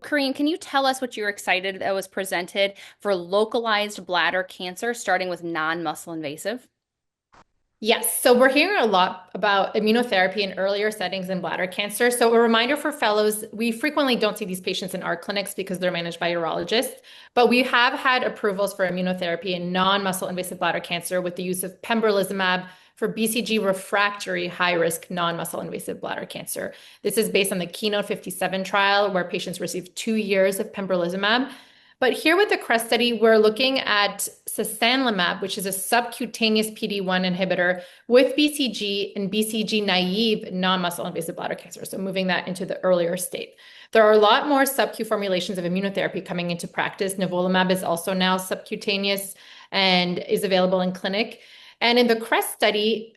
Karine, can you tell us what you're excited that was presented for localized bladder cancer, starting with non-muscle invasive? Yes, so we're hearing a lot about immunotherapy in earlier settings in bladder cancer. So a reminder for fellows, we frequently don't see these patients in our clinics because they're managed by urologists, but we have had approvals for immunotherapy in non-muscle invasive bladder cancer with the use of pembrolizumab for BCG-refractory high-risk non-muscle invasive bladder cancer. This is based on the KEYNOTE-57 trial where patients received 2 years of pembrolizumab. But here with the CREST study, we're looking at sasanlimab, which is a subcutaneous PD-1 inhibitor with BCG and BCG naive non-muscle invasive bladder cancer. So moving that into the earlier state. There are a lot more subcu formulations of immunotherapy coming into practice. Nivolumab is also now subcutaneous and is available in clinic. And in the CREST study,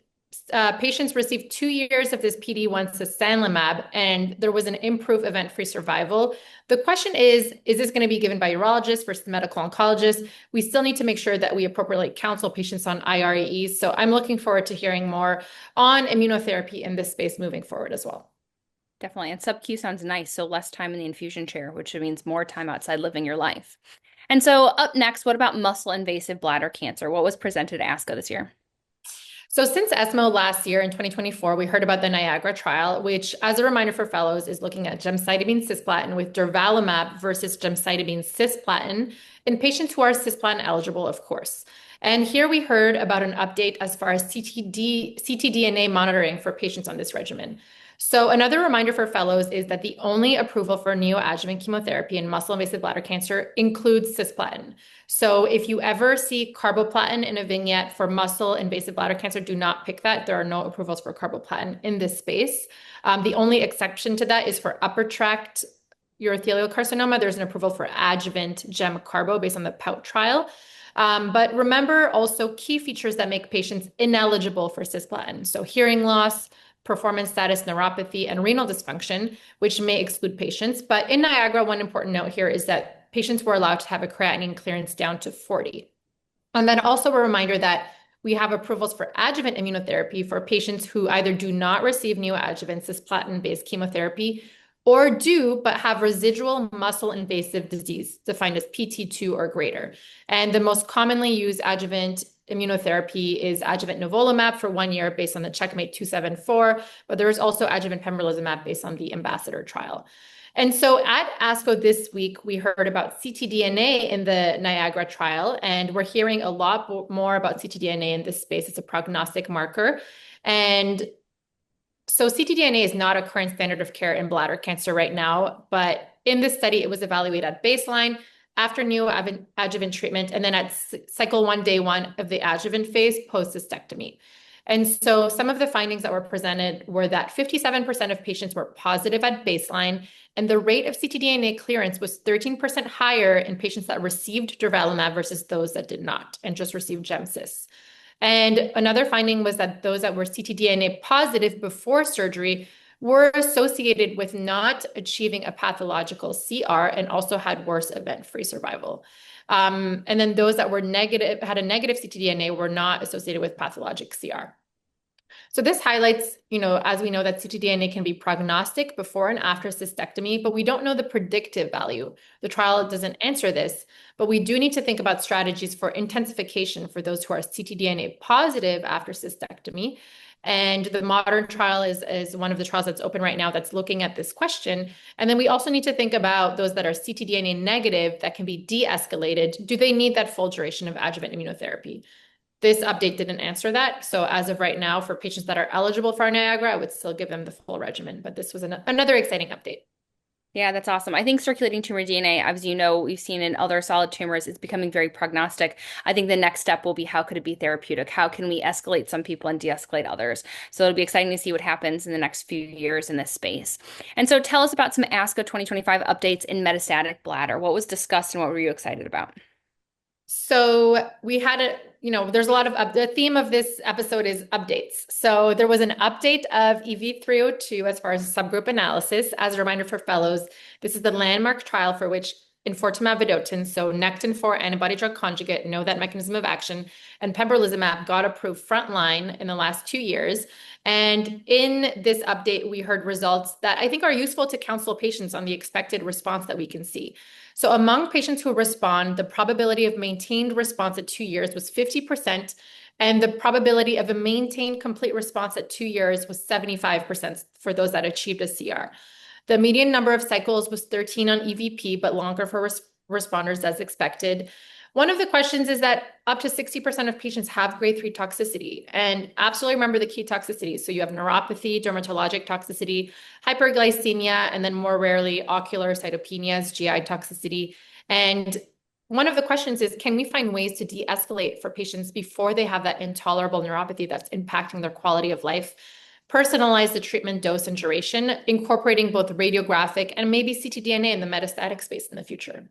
patients received 2 years of this PD-1 sasanlimab, and there was an improved event-free survival. The question is this going to be given by urologists versus medical oncologists? We still need to make sure that we appropriately counsel patients on IRAEs. So I'm looking forward to hearing more on immunotherapy in this space moving forward as well. Definitely. And sub-Q sounds nice. So less time in the infusion chair, which means more time outside living your life. And so up next, what about muscle invasive bladder cancer? What was presented at ASCO this year? So since ESMO last year in 2024, we heard about the Niagara trial, which, as a reminder for fellows, is looking at gemcitabine cisplatin with durvalumab versus gemcitabine cisplatin in patients who are cisplatin eligible, of course. And here we heard about an update as far as ctDNA monitoring for patients on this regimen. So another reminder for fellows is that the only approval for neoadjuvant chemotherapy in muscle-invasive bladder cancer includes cisplatin. So if you ever see carboplatin in a vignette for muscle-invasive bladder cancer, do not pick that. There are no approvals for carboplatin in this space. The only exception to that is for upper tract urothelial carcinoma. There's an approval for adjuvant gem carbo based on the POUT trial. But remember also key features that make patients ineligible for cisplatin. So hearing loss, performance status neuropathy, and renal dysfunction, which may exclude patients. But in Niagara, one important note here is that patients were allowed to have a creatinine clearance down to 40. And then also a reminder that we have approvals for adjuvant immunotherapy for patients who either do not receive neoadjuvant cisplatin-based chemotherapy or do, but have residual muscle invasive disease defined as PT2 or greater. And the most commonly used adjuvant immunotherapy is adjuvant nivolumab for 1 year based on the Checkmate 274, but there is also adjuvant pembrolizumab based on the Ambassador trial. And so at ASCO this week, we heard about ctDNA in the Niagara trial, and we're hearing a lot more about ctDNA in this space. It's a prognostic marker. And so ctDNA is not a current standard of care in bladder cancer right now, but in this study, it was evaluated at baseline, after neoadjuvant treatment, and then at cycle 1, day 1 of the adjuvant phase post-cystectomy. And so some of the findings that were presented were that 57% of patients were positive at baseline, and the rate of ctDNA clearance was 13% higher in patients that received durvalumab versus those that did not and just received GemCis. And another finding was that those that were ctDNA positive before surgery were associated with not achieving a pathological CR and also had worse event-free survival. And then those that were negative, had a negative ctDNA, were not associated with pathologic CR. So this highlights, as we know, that ctDNA can be prognostic before and after cystectomy, but we don't know the predictive value. The trial doesn't answer this, but we do need to think about strategies for intensification for those who are ctDNA positive after cystectomy. And the modern trial is one of the trials that's open right now that's looking at this question. And then we also need to think about those that are ctDNA negative that can be de-escalated. Do they need that full duration of adjuvant immunotherapy? This update didn't answer that. So as of right now, for patients that are eligible for Niagara, I would still give them the full regimen. But this was another exciting update. Yeah, that's awesome. I think circulating tumor DNA, as you know, we've seen in other solid tumors, it's becoming very prognostic. I think the next step will be how could it be therapeutic? How can we escalate some people and de-escalate others? So it'll be exciting to see what happens in the next few years in this space. And so tell us about some ASCO 2025 updates in metastatic bladder. What was discussed and what were you excited about? So we had there's a lot of, the theme of this episode is updates. So there was an update of EV302 as far as subgroup analysis. As a reminder for fellows, this is the landmark trial for which enfortumab vedotin, so Nectin-4 antibody-drug conjugate, know that mechanism of action, and pembrolizumab got approved frontline in the last 2 years. And in this update, we heard results that I think are useful to counsel patients on the expected response that we can see. So among patients who respond, the probability of maintained response at 2 years was 50%, and the probability of a maintained complete response at 2 years was 75% for those that achieved a CR. The median number of cycles was 13 on EVP, but longer for responders as expected. One of the questions is that up to 60% of patients have grade 3 toxicity, and absolutely remember the key toxicities. So you have neuropathy, dermatologic toxicity, hyperglycemia, and then more rarely ocular cytopenias, GI toxicity. And one of the questions is, can we find ways to de-escalate for patients before they have that intolerable neuropathy that's impacting their quality of life? Personalize the treatment dose and duration, incorporating both radiographic and maybe ctDNA in the metastatic space in the future.